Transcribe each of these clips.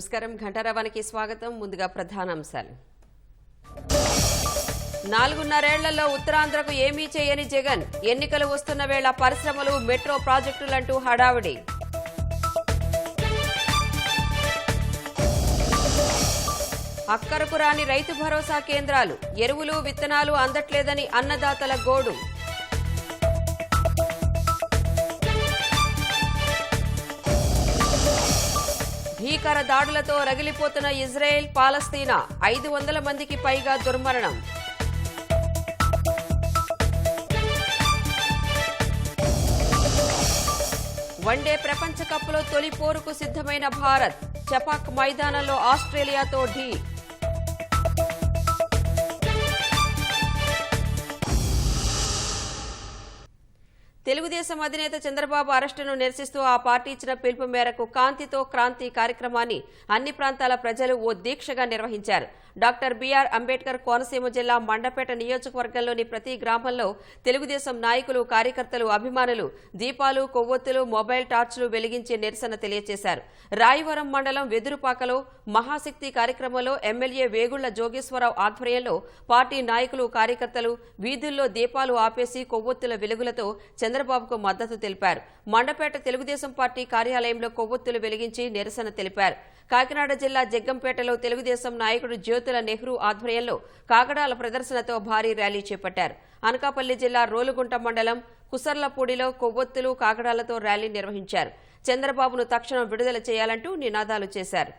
నమస్కారం ఘంటారావానికి స్వాగతం. ముందుగా ప్రధానాంశాలు. 4.5 ఏళ్లలో ఉత్తరాంధ్రకు ఏమీ చేయని జగన్, ఎన్నికలు వస్తున్న వేళ పరిశ్రమలు మెట్రో ప్రాజెక్టులంటూ హడావిడి. అక్కరకు రాని రైతు భరోసా కేంద్రాలు, ఎరువులు విత్తనాలు అందట్లేదని అన్నదాతల గోడు. భీకర దాడులతో రగిలిపోతున్న ఇజ్రాయెల్ పాలస్తీనా, 500 మందికి పైగా దుర్మరణం. వన్డే ప్రపంచ కప్లో తొలి పోరుకు సిద్ధమైన భారత్, చపాక్ మైదానంలో ఆస్ట్రేలియాతో ఢీ. తెలుగుదేశం అధినేత చంద్రబాబు అరెస్టును నిరసిస్తూ ఆ పార్టీ ఇచ్చిన పిలుపు మేరకు కాంతితో క్రాంతి కార్యక్రమాన్ని అన్ని ప్రాంతాల ప్రజలు ఓ దీక్షగా నిర్వహించారు. డాక్టర్ బిఆర్ అంబేద్కర్ కోనసీమ జిల్లా మండపేట నియోజకవర్గంలోని ప్రతి గ్రామంలో తెలుగుదేశం నాయకులు, కార్యకర్తలు, అభిమానులు దీపాలు, కొవ్వొత్తులు, మొబైల్ టార్చ్లు వెలిగించి నిరసన తెలియజేశారు. రాయవరం మండలం వెదురుపాకలో మహాశక్తి కార్యక్రమంలో ఎమ్మెల్యే వేగుళ్ల జోగేశ్వరరావు ఆధ్వర్యంలో పార్టీ నాయకులు, కార్యకర్తలు వీధుల్లో దీపాలు ఆపేసి కొవ్వొత్తుల వెలుగులతో చంద్రబాబుకు మద్దతు తెలిపారు. మండపేట తెలుగుదేశం పార్టీ కార్యాలయంలో కొవ్వొత్తులు వెలిగించి నిరసన తెలిపారు. కాకినాడ జిల్లా జగ్గంపేటలో తెలుగుదేశం నాయకుడు జ్యోతుల నెహ్రూ ఆధ్వర్యంలో కాగడాల ప్రదర్శనతో భారీ ర్యాలీ చేపట్టారు. అనకాపల్లి జిల్లా రోలుగుంట మండలం కుసర్లపూడిలో కొవ్వొత్తులు, కాగడాలతో ర్యాలీ నిర్వహించారు. చంద్రబాబును తక్షణం విడుదల చేయాలంటూ నినాదాలు చేశారు.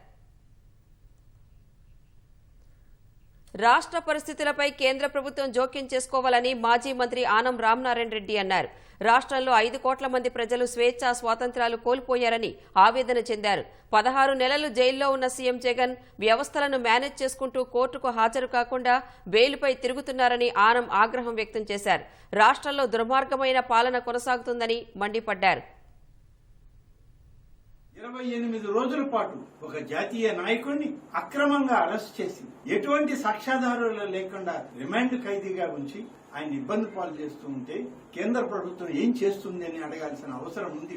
రాష్ట్ర పరిస్థితులపై కేంద్ర ప్రభుత్వం జోక్యం చేసుకోవాలని మాజీ మంత్రి ఆనం రామనారాయణ రెడ్డి అన్నారు. రాష్ట్రంలో 5 కోట్ల మంది ప్రజలు స్వేచ్ఛా స్వాతంత్ర్యాలు కోల్పోయారని ఆవేదన చెందారు. 16 నెలలు జైల్లో ఉన్న సీఎం జగన్ వ్యవస్థలను మేనేజ్ చేసుకుంటూ కోర్టుకు హాజరు కాకుండా బెయిల్పై తిరుగుతున్నారని ఆనం ఆగ్రహం వ్యక్తం చేశారు. రాష్ట్రంలో దుర్మార్గమైన పాలన కొనసాగుతుందని మండిపడ్డారు. 28 రోజుల పాటు ఒక జాతీయ నాయకుడిని అక్రమంగా అరెస్ట్ చేసి ఎటువంటి సాక్ష్యాధారాలు లేకుండా రిమాండ్ ఖైదీగా ఉంచి ఆయన ఇబ్బంది పాలు చేస్తూ ఉంటే కేంద్ర ప్రభుత్వం ఏం చేస్తుంది అని అడగాల్సిన అవసరం ఉంది.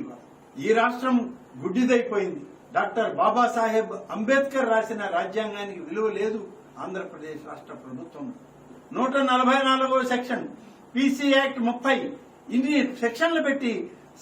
ఈ రాష్ట్రం గుడ్డిదైపోయింది. డాక్టర్ బాబాసాహెబ్ అంబేద్కర్ రాసిన రాజ్యాంగానికి విలువ లేదు ఆంధ్రప్రదేశ్ రాష్ట్ర ప్రభుత్వం. 144వ సెక్షన్, పీసీ యాక్ట్ 30 ఇన్ని సెక్షన్లు పెట్టి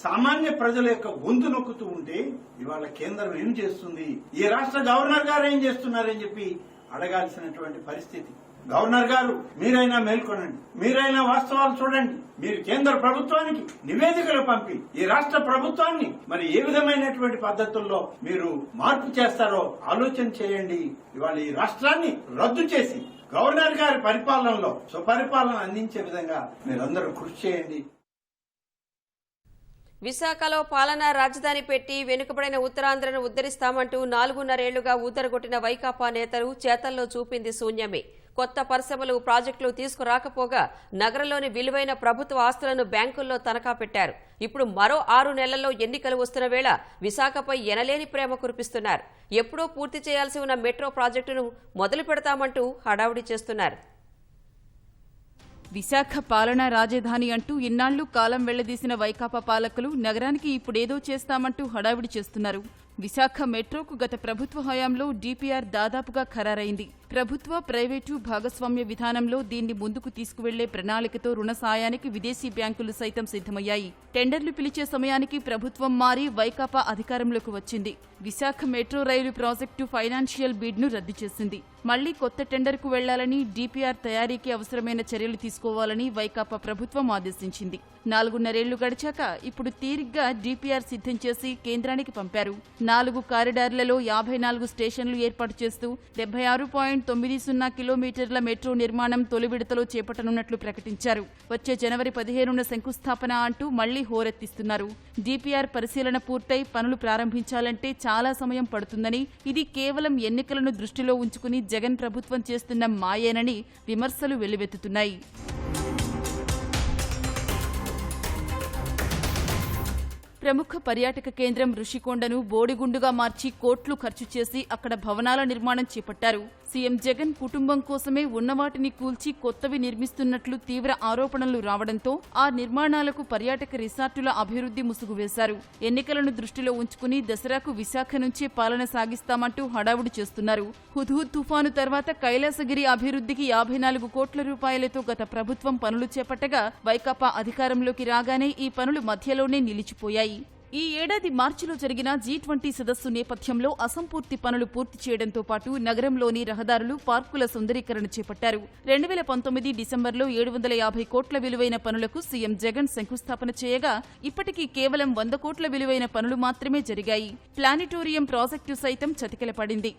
సామాన్య ప్రజల యొక్క గొంతు నొక్కుతూ ఉంటే ఇవాళ కేంద్రం ఏం చేస్తుంది, ఈ రాష్ట్ర గవర్నర్ గారు ఏం చేస్తున్నారని చెప్పి అడగాల్సినటువంటి పరిస్థితి. గవర్నర్ గారు, మీరైనా మేల్కొనండి, మీరైనా వాస్తవాలు చూడండి. మీరు కేంద్ర ప్రభుత్వానికి నివేదికలు పంపి ఈ రాష్ట్ర ప్రభుత్వాన్ని మరి ఏ విధమైనటువంటి పద్ధతుల్లో మీరు మార్పు చేస్తారో ఆలోచన చేయండి. ఇవాళ ఈ రాష్ట్రాన్ని రద్దు చేసి గవర్నర్ గారి పరిపాలనలో సుపరిపాలన అందించే విధంగా మీరందరూ కృషి చేయండి. విశాఖలో పాలనా రాజధాని పెట్టి వెనుకబడిన ఉత్తరాంధ్రను ఉద్ధరిస్తామంటూ 4.5 ఏళ్లుగా ఊదరగొట్టిన వైకాపా నేతలు చేతల్లో చూపింది శూన్యమే. కొత్త పరిశ్రమలు, ప్రాజెక్టులు తీసుకురాకపోగా నగరంలోని విలువైన ప్రభుత్వ ఆస్తులను బ్యాంకుల్లో తనఖా పెట్టారు. ఇప్పుడు మరో 6 నెలల్లో ఎన్నికలు వస్తున్న వేళ విశాఖపై ఎనలేని ప్రేమ కురిపిస్తున్నారు. ఎప్పుడో పూర్తి చేయాల్సి ఉన్న మెట్రో ప్రాజెక్టును మొదలు పెడతామంటూ హడావుడి చేస్తున్నారు. విశాఖ పాలనా రాజధాని అంటూ ఇన్నాళ్లు కాలం వెళ్లదీసిన వైకాపా పాలకులు నగరానికి ఇప్పుడేదో చేస్తామంటూ హడావిడి చేస్తున్నారు. విశాఖ మెట్రోకు గత ప్రభుత్వ హయాంలో డీపీఆర్ దాదాపుగా ఖరారైంది. ప్రభుత్వ, ప్రైవేటు భాగస్వామ్య విధానంలో దీన్ని ముందుకు తీసుకువెళ్లే ప్రణాళికతో రుణ సాయానికి విదేశీ బ్యాంకులు సైతం సిద్ధమయ్యాయి. టెండర్లు పిలిచే సమయానికి ప్రభుత్వం మారి వైకాపా అధికారంలోకి వచ్చింది. విశాఖ మెట్రో రైలు ప్రాజెక్టు ఫైనాన్షియల్ బిడ్ను రద్దు చేసింది. మళ్లీ కొత్త టెండర్కు వెళ్లాలని, డీపీఆర్ తయారీకి అవసరమైన చర్యలు తీసుకోవాలని వైకాపా ప్రభుత్వం ఆదేశించింది. 4.5 ఏళ్లు గడిచాక ఇప్పుడు తీరిగ్గా డీపీఆర్ సిద్ధం చేసి కేంద్రానికి పంపారు. 4 కారిడార్లలో 54 స్టేషన్లు ఏర్పాటు చేస్తూ 76.90 కిలోమీటర్ల మెట్రో నిర్మాణం తొలి విడతలో చేపట్టనున్నట్లు ప్రకటించారు. వచ్చే జనవరి 15న శంకుస్థాపన అంటూ మళ్లీ హోరెత్తిస్తున్నారు. డీపీఆర్ పరిశీలన పూర్తయి పనులు ప్రారంభించాలంటే చాలా సమయం పడుతుందని, ఇది కేవలం ఎన్నికలను దృష్టిలో ఉంచుకుని జగన్ ప్రభుత్వం చేస్తున్న మాయేనని విమర్శలు వెల్లువెత్తుతున్నాయి. ప్రముఖ పర్యాటక కేంద్రం రుషికొండను బోడిగుండుగా మార్చి కోట్లు ఖర్చు చేసి అక్కడ భవనాల నిర్మాణం చేపట్టారు. సీఎం జగన్ కుటుంబం కోసమే ఉన్నవాటిని కూల్చి కొత్తవి నిర్మిస్తున్నట్లు తీవ్ర ఆరోపణలు రావడంతో ఆ నిర్మాణాలకు పర్యాటక రిసార్టుల అభివృద్ధి ముసుగు వేశారు. ఎన్నికలను దృష్టిలో ఉంచుకుని దసరాకు విశాఖ నుంచే పాలన సాగిస్తామంటూ హడావుడి చేస్తున్నారు. హుద్హుద్ తుఫాను తర్వాత కైలాసగిరి అభివృద్ధికి 54 కోట్ల రూపాయలతో గత ప్రభుత్వం పనులు చేపట్టగా వైకాపా అధికారంలోకి రాగానే ఈ పనులు మధ్యలోనే నిలిచిపోయాయి. ఈ ఏడాది మార్చిలో జరిగిన G20 సదస్సు నేపథ్యంలో అసంపూర్తి పనులు పూర్తి చేయడంతో పాటు నగరంలోని రహదారులు, పార్కుల సుందరీకరణ చేపట్టారు. 2019 డిసెంబర్లో 750 కోట్ల విలువైన పనులకు సీఎం జగన్ శంకుస్థాపన చేయగా ఇప్పటికీ కేవలం 100 కోట్ల విలువైన పనులు మాత్రమే జరిగాయి. ప్లానిటోరియం ప్రాజెక్టు సైతం చతికిలపడింది.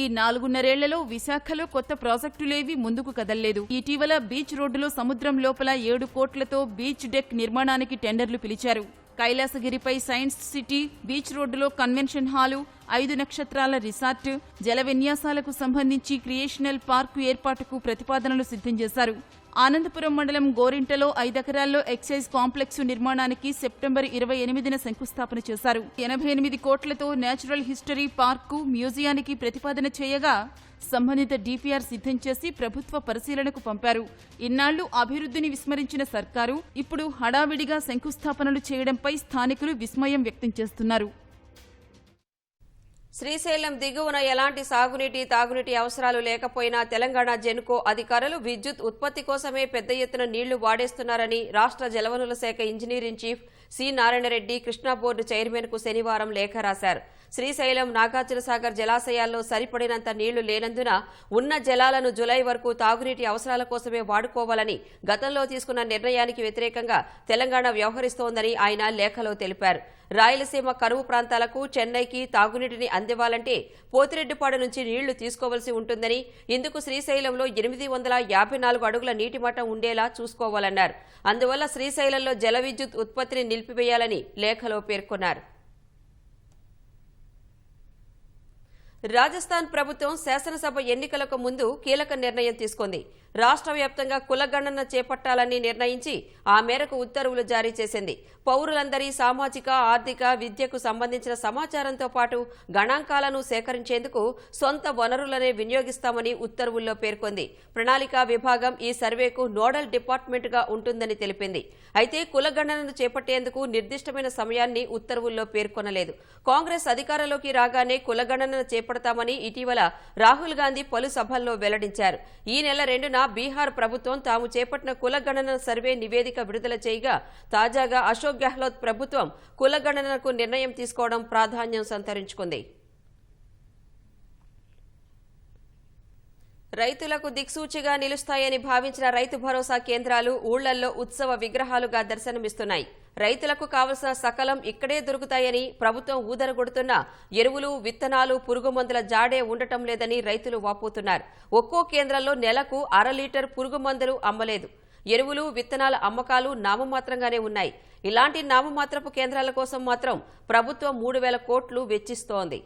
ఈ 4.5 విశాఖలో కొత్త ప్రాజెక్టులేవీ ముందుకు కదల్లేదు. ఇటీవల బీచ్ రోడ్డులో సముద్రం లోపల 7 కోట్లతో బీచ్ డెక్ నిర్మాణానికి టెండర్లు పిలిచారు. కైలాసగిరిపై సైన్స్ సిటీ, బీచ్ రోడ్డులో కన్వెన్షన్ హాలు, 5 నక్షత్రాల రిసార్ట్, జల విన్యాసాలకు సంబంధించి క్రియేషనల్ పార్కు ఏర్పాటుకు ప్రతిపాదనలు సిద్ధం చేశారు. ఆనందపురం మండలం గోరింటలో 5 ఎకరాల్లో ఎక్సైజ్ కాంప్లెక్స్ నిర్మాణానికి సెప్టెంబర్ 28న శంకుస్థాపన చేశారు. 88 కోట్లతో నేచురల్ హిస్టరీ పార్కు, మ్యూజియానికి ప్రతిపాదన చేయగా సంబంధిత డిపిఆర్ సిద్ధం చేసి ప్రభుత్వ పరిశీలనకు పంపారు. ఇన్నాళ్లు అభివృద్ధిని విస్మరించిన సర్కారు ఇప్పుడు హడావిడిగా శంకుస్థాపనలు చేయడంపై స్థానికులు విస్మయం వ్యక్తం చేస్తున్నారు. శ్రీశైలం దిగువన ఎలాంటి సాగునీటి, తాగునీటి అవసరాలు లేకపోయినా తెలంగాణ జెన్కో అధికారులు విద్యుత్ ఉత్పత్తి కోసమే పెద్ద ఎత్తున నీళ్లు వాడేస్తున్నారని రాష్ట్ర జలవనరుల శాఖ engineer in chief C Narayanareddy Krishna board chairman కు శనివారం లేఖ రాశారు. శ్రీశైలం, నాగార్జునసాగర్ జలాశయాల్లో సరిపడినంత నీళ్లు లేనందున ఉన్న జలాలను జులై వరకు తాగునీటి అవసరాల కోసమే వాడుకోవాలని గతంలో తీసుకున్న నిర్ణయానికి వ్యతిరేకంగా తెలంగాణ వ్యవహరిస్తోందని ఆయన లేఖలో తెలిపారు. రాయలసీమ కరువు ప్రాంతాలకు, చెన్నైకి తాగునీటిని అందివ్వాలంటే పోతిరెడ్డిపాడు నుంచి నీళ్లు తీసుకోవాల్సి ఉంటుందని, ఇందుకు శ్రీశైలంలో 854 అడుగుల నీటి మట్టం ఉండేలా చూసుకోవాలన్నారు. అందువల్ల శ్రీశైలంలో జల విద్యుత్ ఉత్పత్తిని నిలిపివేయాలని లేఖలో పేర్కొన్నారు. రాజస్థాన్ ప్రభుత్వం శాసనసభ ఎన్నికలకు ముందు కీలక నిర్ణయం తీసుకుంది. రాష్ట్ర వ్యాప్తంగా కులగణన చేపట్టాలని నిర్ణయించి ఆ మేరకు ఉత్తర్వులు జారీ చేసింది. పౌరులందరి సామాజిక, ఆర్థిక, విద్యకు సంబంధించిన సమాచారంతో పాటు గణాంకాలను సేకరించేందుకు సొంత వనరులనే వినియోగిస్తామని ఉత్తర్వుల్లో పేర్కొంది. ప్రణాళికా విభాగం ఈ సర్వేకు నోడల్ డిపార్ట్మెంట్గా ఉంటుందని తెలిపింది. అయితే కులగణనను చేపట్టేందుకు నిర్దిష్టమైన సమయాన్ని ఉత్తర్వుల్లో పేర్కొనలేదు. కాంగ్రెస్ అధికారంలోకి రాగానే కులగణన చేపడతామని ఇటీవల రాహుల్ గాంధీ పలు సభల్లో వెల్లడించారు. ఈ నెల 2న బీహార్ ప్రభుత్వం తాము చేపట్టిన కులగణన సర్వే నివేదిక విడుదల చేయగా తాజాగా అశోక్ గెహ్లోట్ ప్రభుత్వం కులగణనకు నిర్ణయం తీసుకోవడం ప్రాధాన్యం సంతరించుకుంది. రైతులకు దిక్సూచిగా నిలుస్తాయని భావించిన రైతు భరోసా కేంద్రాలు ఊళ్లల్లో ఉత్సవ విగ్రహాలుగా దర్శనమిస్తున్నాయి. రైతులకు కావలసిన సకలం ఇక్కడే దొరుకుతాయని ప్రభుత్వం ఊదరగొడుతున్నా ఎరువులు, విత్తనాలు, పురుగుమందుల జాడే ఉండటం లేదని రైతులు వాపోతున్నారు. ఒక్కో కేంద్రంలో నెలకు 1/2 లీటర్ పురుగుమందులు అమ్మలేదు. ఎరువులు, విత్తనాల అమ్మకాలు నామమాత్రంగానే ఉన్నాయి. ఇలాంటి నామమాత్రపు కేంద్రాల కోసం మాత్రం ప్రభుత్వం 3,000 కోట్లు వెచ్చిస్తోంది.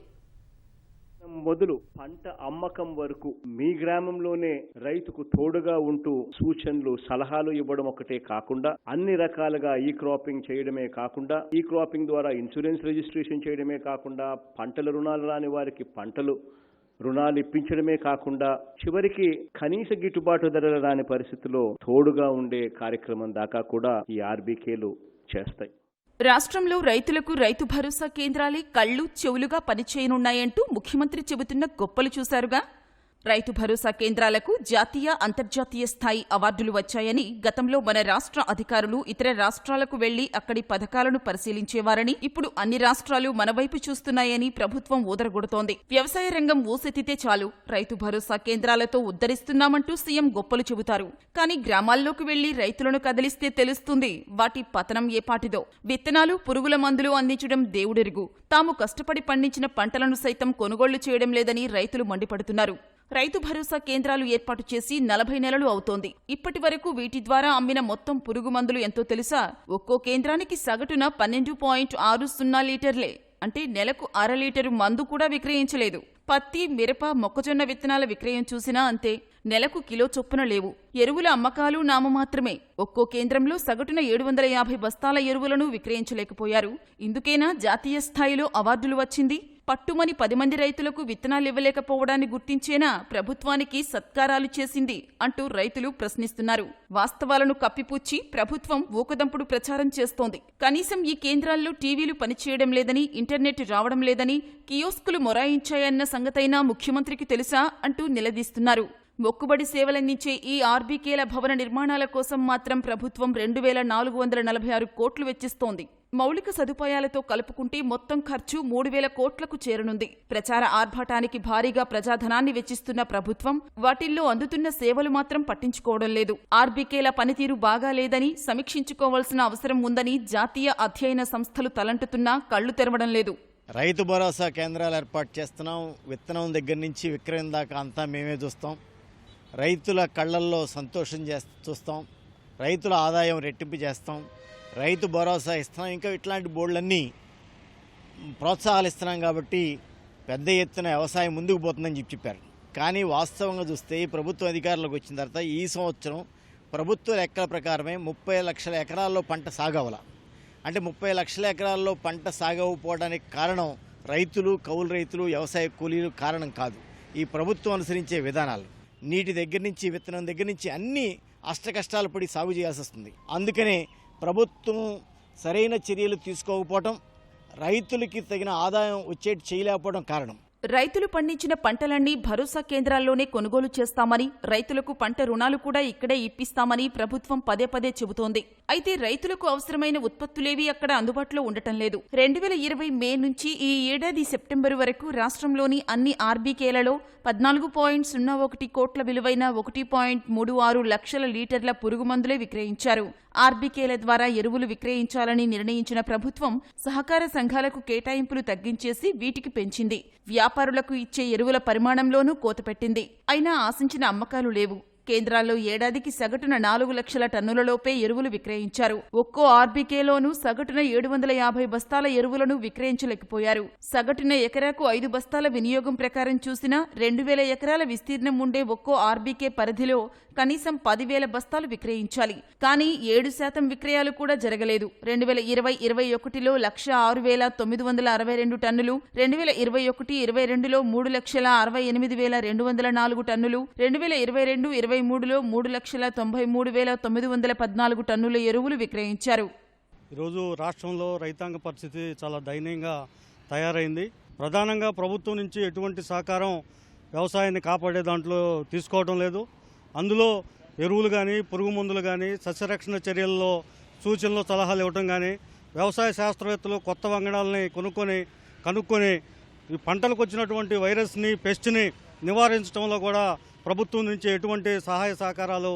మొదలు పంట అమ్మకం వరకు మీ గ్రామంలోనే రైతుకు తోడుగా ఉంటూ సూచనలు, సలహాలు ఇవ్వడం ఒకటే కాకుండా అన్ని రకాలుగా ఈ క్రాపింగ్ చేయడమే కాకుండా, ఈ క్రాపింగ్ ద్వారా ఇన్సూరెన్స్ రిజిస్ట్రేషన్ చేయడమే కాకుండా, పంటల రుణాలు రాని వారికి పంటలు రుణాలు ఇప్పించడమే కాకుండా, చివరికి కనీస గిట్టుబాటు ధరలు రాని పరిస్థితిలో తోడుగా ఉండే కార్యక్రమం దాకా కూడా ఈ ఆర్బీకేలు చేస్తాయి. రాష్ట్రంలో రైతులకు రైతు భరోసా కేంద్రాలే కళ్లు, చెవులుగా పనిచేయనున్నాయంటూ ముఖ్యమంత్రి చెబుతున్న గొప్పలు చూశారుగా. రైతు భరోసా కేంద్రాలకు జాతీయ, అంతర్జాతీయ స్థాయి అవార్డులు వచ్చాయని గతంలో మన రాష్ట్ర అధికారులు ఇతర రాష్ట్రాలకు వెళ్లి అక్కడి పథకాలను పరిశీలించేవారని, ఇప్పుడు అన్ని రాష్ట్రాలు మన వైపు చూస్తున్నాయని ప్రభుత్వం ఊదరగొడుతోంది. వ్యవసాయ రంగం ఊసెత్తితే చాలు రైతు భరోసా కేంద్రాలతో ఉద్ధరిస్తున్నామంటూ సీఎం గొప్పలు చెబుతారు. కానీ గ్రామాల్లోకి వెళ్లి రైతులను కదిలిస్తే తెలుస్తుంది వాటి పతనం ఏపాటిదో. విత్తనాలు, పురుగుల మందులు అందించడం దేవుడెరుగు. తాము కష్టపడి పండించిన పంటలను సైతం కొనుగోళ్లు చేయడం లేదని రైతులు మండిపడుతున్నారు. రైతు భరోసా కేంద్రాలు ఏర్పాటు చేసి 40 నెలలు అవుతోంది. ఇప్పటి వరకు వీటి ద్వారా అమ్మిన మొత్తం పురుగు మందులు ఎంతో తెలుసా? ఒక్కో కేంద్రానికి సగటున 12.60 లీటర్లే. అంటే నెలకు 1/2 లీటరు మందు కూడా విక్రయించలేదు. పత్తి, మిరప, మొక్కజొన్న విత్తనాల విక్రయం చూసినా అంతే. నెలకు కిలో చొప్పున లేవు. ఎరువుల అమ్మకాలు నామమాత్రమే. ఒక్కో కేంద్రంలో సగటున 750 బస్తాల ఎరువులను విక్రయించలేకపోయారు. ఇందుకేనా జాతీయ స్థాయిలో అవార్డులు వచ్చింది? పట్టుమని 10 మంది రైతులకు విత్తనాలు ఇవ్వలేకపోవడాన్ని గుర్తించేనా ప్రభుత్వానికి సత్కారాలు చేసింది అంటూ రైతులు ప్రశ్నిస్తున్నారు. వాస్తవాలను కప్పిపుచ్చి ప్రభుత్వం ఊకదంపుడు ప్రచారం చేస్తోంది. కనీసం ఈ కేంద్రాల్లో టీవీలు పనిచేయడం లేదని, ఇంటర్నెట్ రావడం లేదని, కియోస్కులు మొరాయించాయన్న సంగతైనా ముఖ్యమంత్రికి తెలుసా అంటూ నిలదీస్తున్నారు. మొక్కుబడి సేవలందించే ఈ ఆర్బీకేల భవన నిర్మాణాల కోసం మాత్రం ప్రభుత్వం 2,446 కోట్లు వెచ్చిస్తోంది. మౌలిక సదుపాయాలతో కలుపుకుంటే మొత్తం ఖర్చు 3,000 కోట్లకు చేరనుంది. ప్రచార ఆర్భాటానికి భారీగా ప్రజాధనాన్ని వెచ్చిస్తున్న ప్రభుత్వం వాటిల్లో అందుతున్న సేవలు మాత్రం పట్టించుకోవడం లేదు. ఆర్బీకేల పనితీరు బాగా లేదని, సమీక్షించుకోవాల్సిన అవసరం ఉందని జాతీయ అధ్యయన సంస్థలు తలంటుతున్నా కళ్లు తెరవడం లేదు. రైతు భరోసా కేంద్రాలు ఏర్పాటు చేస్తున్నాం. విత్తనం దగ్గర నుంచి విక్రయం దాకా అంతా మేమే చూస్తాం. రైతుల కళ్ళల్లో సంతోషం చూస్తాం. రైతుల ఆదాయం రెట్టింపు చేస్తాం. రైతు భరోసా ఇస్తున్నాం. ఇంకా ఇట్లాంటి బోర్డులన్నీ ప్రోత్సాహాలు ఇస్తున్నాం కాబట్టి పెద్ద ఎత్తున వ్యవసాయం ముందుకు పోతుందని చెప్పారు. కానీ వాస్తవంగా చూస్తే ఈ ప్రభుత్వం అధికారంలోకి వచ్చిన తర్వాత ఈ సంవత్సరం ప్రభుత్వ లెక్కల ప్రకారమే 30 లక్షల ఎకరాల్లో పంట సాగవల. అంటే 30 లక్షల ఎకరాల్లో పంట సాగకపోవడానికి కారణం రైతులు, కౌలు రైతులు, వ్యవసాయ కూలీలు కారణం కాదు. ఈ ప్రభుత్వం అనుసరించే విధానాలు, నీటి దగ్గర నుంచి విత్తనం దగ్గర నుంచి అన్నీ అష్టకష్టాలు పడి సాగు చేయాల్సి వస్తుంది. అందుకనే ప్రభుత్వం సరైన చర్యలు తీసుకోకపోవడం, రైతులకి తగిన ఆదాయం వచ్చేటి చేయలేకపోవడం కారణం. రైతులు పండించిన పంటలన్నీ భరోసా కేంద్రాల్లోనే కొనుగోలు చేస్తామని, రైతులకు పంట రుణాలు కూడా ఇక్కడే ఇప్పిస్తామని ప్రభుత్వం పదే పదే చెబుతోంది. అయితే రైతులకు అవసరమైన ఉత్పత్తులేవీ అక్కడ అందుబాటులో ఉండటం లేదు. 2020 మే నుంచి ఈ ఏడాది సెప్టెంబరు వరకు రాష్ట్రంలోని అన్ని ఆర్బీకేలలో 14.01 కోట్ల విలువైన 1.36 లక్షల లీటర్ల పురుగుమందులే విక్రయించారు. ఆర్బీకేల ద్వారా ఎరువులు విక్రయించాలని నిర్ణయించిన ప్రభుత్వం సహకార సంఘాలకు కేటాయింపులు తగ్గించేసి వీటికి పెంచింది. వ్యాపారులకు ఇచ్చే ఎరువుల పరిమాణంలోనూ కోత పెట్టింది. అయినా ఆశించిన అమ్మకాలు లేవు. కేంద్రాల్లో ఏడాదికి సగటున 4 లక్షల టన్నులలోపే ఎరువులు విక్రయించారు. ఒక్కో ఆర్బీకేలోనూ సగటున 750 బస్తాల ఎరువులను విక్రయించలేకపోయారు. సగటున ఎకరాకు 5 బస్తాల వినియోగం ప్రకారం చూసినా 2,000 ఎకరాల విస్తీర్ణం ఉండే ఒక్కో ఆర్బీకే పరిధిలో కనీసం 10,000 బస్తాలు విక్రయించాలి. కానీ 7% విక్రయాలు కూడా జరగలేదు. 2020-21లో 106,962 టన్నులు, 2021-22లో 3,68,204 టన్నులు, 2022-23లో 3,93,914 టన్నుల ఎరువులు విక్రయించారు. ఈరోజు రాష్ట్రంలో రైతాంగ పరిస్థితి చాలా దయనీయంగా తయారైంది. ప్రధానంగా ప్రభుత్వం నుంచి ఎటువంటి సహకారం వ్యవసాయాన్ని కాపాడే దాంట్లో తీసుకోవడం లేదు. అందులో ఎరువులు కానీ, పురుగు మందులు కానీ, సస్యరక్షణ చర్యల్లో సూచనలు, సలహాలు ఇవ్వటం కానీ, వ్యవసాయ శాస్త్రవేత్తలు కొత్త వంగడాలని కనుక్కొని ఈ పంటలకు వచ్చినటువంటి వైరస్ని, పెస్ట్ని నివారించడంలో కూడా ప్రభుత్వం నుంచి ఎటువంటి సహాయ సహకారాలు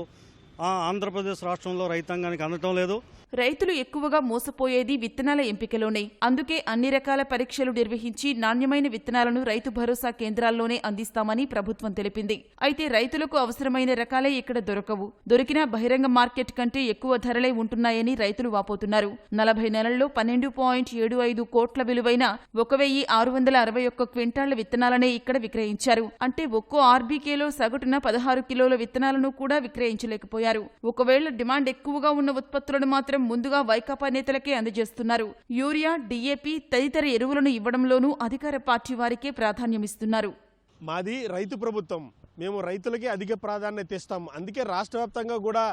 ఆంధ్రప్రదేశ్ రాష్ట్రంలో రైతాంగానికి అందటం లేదు. రైతులు ఎక్కువగా మోసపోయేది విత్తనాల ఎంపికలోనే. అందుకే అన్ని రకాల పరీక్షలు నిర్వహించి నాణ్యమైన విత్తనాలను రైతు భరోసా కేంద్రాల్లోనే అందిస్తామని ప్రభుత్వం తెలిపింది. అయితే రైతులకు అవసరమైన రకాలే ఇక్కడ దొరకవు. దొరికినా బహిరంగ మార్కెట్ కంటే ఎక్కువ ధరలే ఉంటున్నాయని రైతులు వాపోతున్నారు. 40 నెలల్లో 12.75 కోట్ల విలువైన 1,661 క్వింటాళ్ల విత్తనాలనే ఇక్కడ విక్రయించారు. అంటే ఒక్కో ఆర్బీకేలో సగటున 16 కిలోల విత్తనాలను కూడా విక్రయించలేకపోయారు. ఒకవేళ డిమాండ్ ఎక్కువగా ఉన్న ఉత్పత్తులను మాత్రం ముందుగా వైకాపా నేతలకే అందజేస్తున్నారు. యూరియా, డీఏపీ తదితర ఎరువులను ఇవ్వడంలోనూ అధికార పార్టీ వారికే ప్రాధాన్యమిస్తున్నారు. మాది రైతు ప్రభుత్వం. మేము రైతులకే అధిక ప్రాధాన్యత ఇస్తాం. అందుకే రాష్ట్ర వ్యాప్తంగా కూడా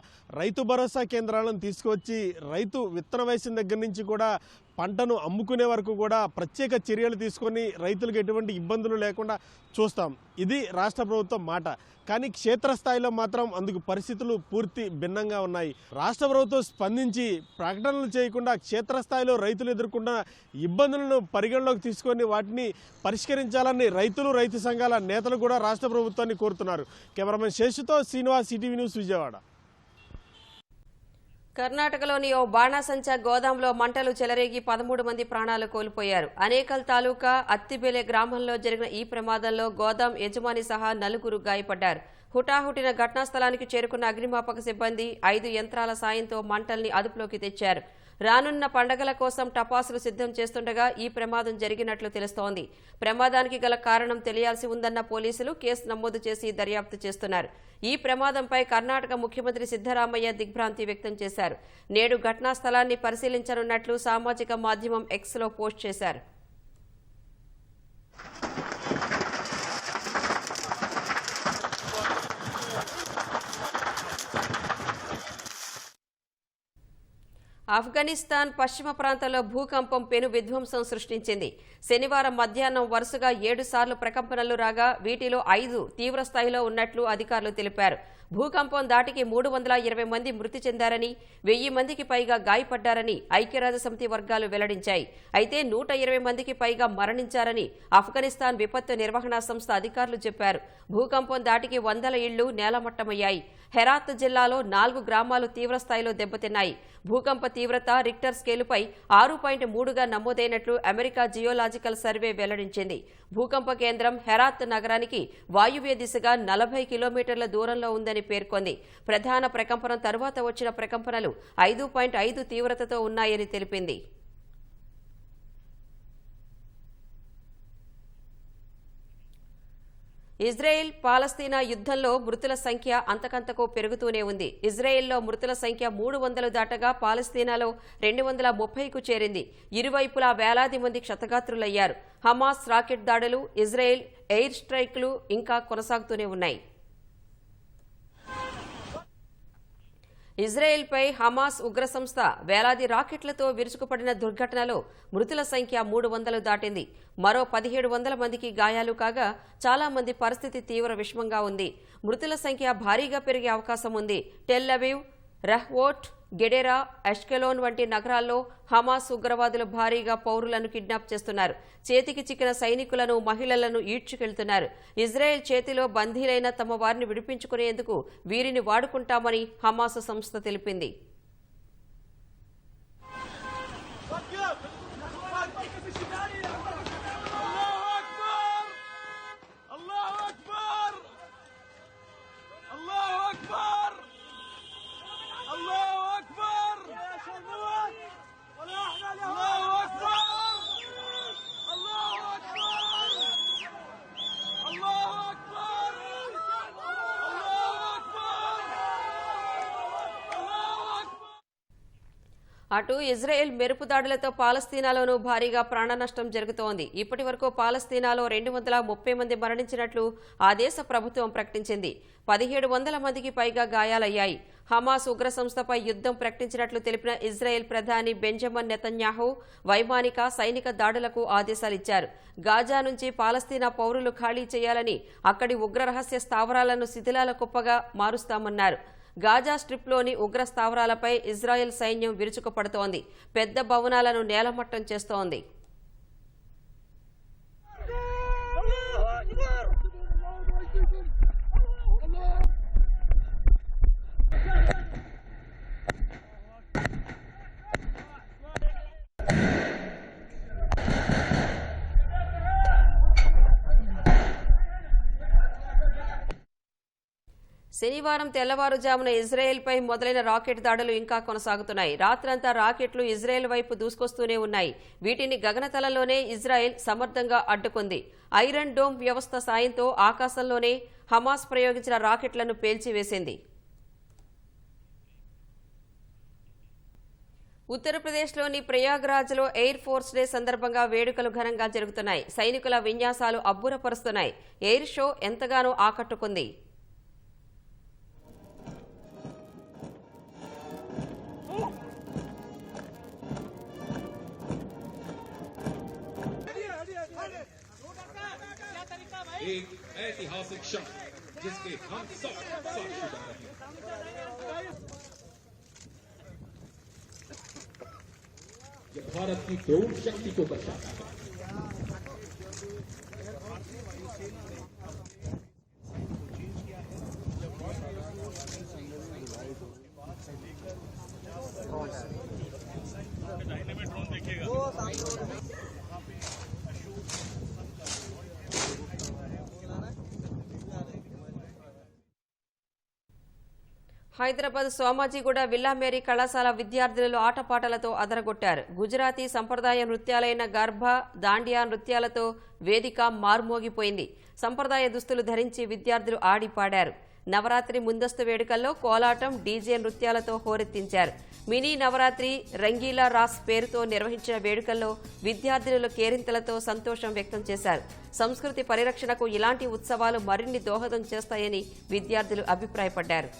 రైతు భరోసా కేంద్రాలను తీసుకువచ్చి రైతు విత్తన వయసు దగ్గర నుంచి కూడా పంటను అమ్ముకునే వరకు కూడా ప్రత్యేక చర్యలు తీసుకొని రైతులకు ఎటువంటి ఇబ్బందులు లేకుండా చూస్తాం. ఇది రాష్ట్ర ప్రభుత్వం మాట. కానీ క్షేత్రస్థాయిలో మాత్రం అందుకు పరిస్థితులు పూర్తి భిన్నంగా ఉన్నాయి. రాష్ట్ర ప్రభుత్వం స్పందించి ప్రకటనలు చేయకుండా క్షేత్రస్థాయిలో రైతులు ఎదుర్కొన్న ఇబ్బందులను పరిగణలోకి తీసుకొని వాటిని పరిష్కరించాలని రైతులు, రైతు సంఘాల నేతలు కూడా రాష్ట్ర ప్రభుత్వాన్ని కోరుతున్నారు. కెమెరామెన్ శేషుతో శ్రీనివాస్, ఈటీవీ న్యూస్, విజయవాడ. కర్ణాటకలోని ఓ బాణాసంచా గోదాంలో మంటలు చెలరేగి 13 మంది ప్రాణాలు కోల్పోయారు. అనేకల్ తాలూకా అత్తిబెలె గ్రామంలో జరిగిన ఈ ప్రమాదంలో గోదాం యజమాని సహా 4 గాయపడ్డారు. హుటాహుటిన ఘటనా స్థలానికి చేరుకున్న అగ్నిమాపక సిబ్బంది 5 యంత్రాల సాయంతో మంటల్ని అదుపులోకి తెచ్చారు. రానున్న పండగల కోసం టపాసులు సిద్ధం చేస్తుండగా ఈ ప్రమాదం జరిగినట్లు తెలుస్తోంది. ప్రమాదానికి గల కారణం తెలియాల్సి ఉందన్న పోలీసులు కేసు నమోదు చేసి దర్యాప్తు చేస్తున్నారు. ఈ ప్రమాదంపై కర్ణాటక ముఖ్యమంత్రి సిద్ధరామయ్య దిగ్భ్రాంతి వ్యక్తం చేశారు. నేడు ఘటనా స్థలాన్ని పరిశీలించనున్నట్లు సామాజిక మాధ్యమం ఎక్స్లో పోస్ట్ చేశారు. ఆఫ్ఘనిస్తాన్ పశ్చిమ ప్రాంతంలో భూకంపం పెను విధ్వంసం సృష్టించింది. శనివారం మధ్యాహ్నం వరుసగా 7 సార్లు ప్రకంపనలు రాగా వీటిలో 5 తీవ్రస్థాయిలో ఉన్నట్లు అధికారులు తెలిపారు. భూకంపం దాటికి 320 మంది మృతి చెందారని 1000 మందికి పైగా గాయపడ్డారని ఐక్యరాజ్యసమితి వర్గాలు వెల్లడించాయి. అయితే 120 మందికి పైగా మరణించారని ఆఫ్ఘనిస్తాన్ విపత్తు నిర్వహణ సంస్థ అధికారులు చెప్పారు. భూకంపం దాటికి 100 ఇళ్లు నేలమట్టమయ్యాయి. హెరాత్ జిల్లాలో 4 గ్రామాలు తీవ్రస్థాయిలో దెబ్బతిన్నాయి. భూకంప తీవ్రత రిక్టర్ స్కేలుపై 6.3గా నమోదైనట్లు అమెరికా జియోలాజికల్ సర్వే వెల్లడించింది. భూకంప కేంద్రం హెరాత్ నగరానికి వాయువ్య దిశగా 40 కిలోమీటర్ల దూరంలో ఉందని పేర్కొంది. ప్రధాన ప్రకంపనం తరువాత వచ్చిన ప్రకంపనలు 5.5 తీవ్రతతో ఉన్నాయని తెలిపింది. ఇజ్రాయెల్ పాలస్తీనా యుద్ధంలో మృతుల సంఖ్య అంతకంతకు పెరుగుతూనే ఉంది. ఇజ్రాయెల్లో మృతుల సంఖ్య 300 దాటగా పాలస్తీనాలో 230కు చేరింది. ఇరువైపులా వేలాది మంది క్షతగాత్రులయ్యారు. హమాస్ రాకెట్ దాడులు, ఇజ్రాయెల్ ఎయిర్ స్ట్రైక్లు ఇంకా కొనసాగుతూనే ఉన్నాయి. ఇజ్రాయెల్పై హమాస్ ఉగ్ర సంస్థ వేలాది రాకెట్లతో విరుచుకుపడిన దుర్ఘటనలో మృతుల సంఖ్య 300 దాటింది. మరో 1700 మందికి గాయాలు కాగా చాలా మంది పరిస్థితి తీవ్ర విషమంగా ఉంది. మృతుల సంఖ్య భారీగా పెరిగే అవకాశం ఉంది. టెల్ అవీవ్, రహ్వోట్, గెడెరా, అష్కెలోన్ వంటి నగరాల్లో హమాస్ ఉగ్రవాదులు భారీగా పౌరులను కిడ్నాప్ చేస్తున్నారు. చేతికి చిక్కిన సైనికులను, మహిళలను ఈడ్చుకెళ్తున్నారు. ఇజ్రాయెల్ చేతిలో బందీలైన తమ వారిని విడిపించుకునేందుకు వీరిని వాడుకుంటామని హమాస్ సంస్థ తెలిపింది. అటు ఇజ్రాయెల్ మెరుపు దాడులతో పాలస్తీనాలోనూ భారీగా ప్రాణ నష్టం జరుగుతోంది. ఇప్పటి వరకు పాలస్తీనాలో 230 మంది మరణించినట్లు ఆ దేశ ప్రభుత్వం ప్రకటించింది. 1700 మందికి పైగా గాయాలయ్యాయి. హమాస్ ఉగ్ర సంస్థపై యుద్ధం ప్రకటించినట్లు తెలిపిన ఇజ్రాయెల్ ప్రధాని బెంజమిన్ నెతన్యాహు వైమానిక, సైనిక దాడులకు ఆదేశాలిచ్చారు. గాజా నుంచి పాలస్తీనా పౌరులు ఖాళీ చేయాలని, అక్కడి ఉగ్ర రహస్య స్థావరాలను శిథిలాల కుప్పగా మారుస్తామన్నారు. గాజా స్ట్రిప్లోని ఉగ్ర స్థావరాలపై ఇజ్రాయెల్ సైన్యం విరుచుకుపడుతోంది. పెద్ద భవనాలను నేలమట్టం చేస్తోంది. శనివారం తెల్లవారుజామున ఇజ్రాయెల్పై మొదలైన రాకెట్ దాడులు ఇంకా కొనసాగుతున్నాయి. రాత్రంతా రాకెట్లు ఇజ్రాయెల్ వైపు దూసుకొస్తూనే ఉన్నాయి. వీటిని గగనతలంలోనే ఇజ్రాయెల్ సమర్థంగా అడ్డుకుంది. ఐరన్ డోమ్ వ్యవస్థ సాయంతో ఆకాశంలోనే హమాస్ ప్రయోగించిన రాకెట్లను పేల్చివేసింది. ఉత్తరప్రదేశ్లోని ప్రయాగ్రాజ్లో ఎయిర్ ఫోర్స్ డే సందర్భంగా వేడుకలు ఘనంగా జరుగుతున్నాయి. సైనికుల విన్యాసాలు అబ్బురపరుస్తున్నాయి. ఎయిర్ షో ఎంతగానో ఆకట్టుకుంది. एक ऐतिहासिक क्षण जिसके हम सब साक्षी बन रहे हैं। ये भारत की प्रौढ़ शक्ति को दर्शाता है। హైదరాబాద్ సోమాజిగూడ విల్లామేరీ కళాశాల విద్యార్థులు ఆటపాటలతో అదరగొట్టారు. గుజరాతీ సంప్రదాయ నృత్యాలైన గర్భా, దాండియా నృత్యాలతో వేదిక మార్మోగిపోయింది. సంప్రదాయ దుస్తులు ధరించి విద్యార్థులు ఆడి పాడారు. నవరాత్రి ముందస్తు వేడుకల్లో కోలాటం, డీజే నృత్యాలతో హోరెత్తించారు. మినీ నవరాత్రి రంగీలా రాస్ పేరుతో నిర్వహించిన వేడుకల్లో విద్యార్థినులు కేరింతలతో సంతోషం వ్యక్తం చేశారు. సంస్కృతి పరిరక్షణకు ఇలాంటి ఉత్సవాలు మరిన్ని దోహదం చేస్తాయని విద్యార్థులు అభిప్రాయపడ్డారు.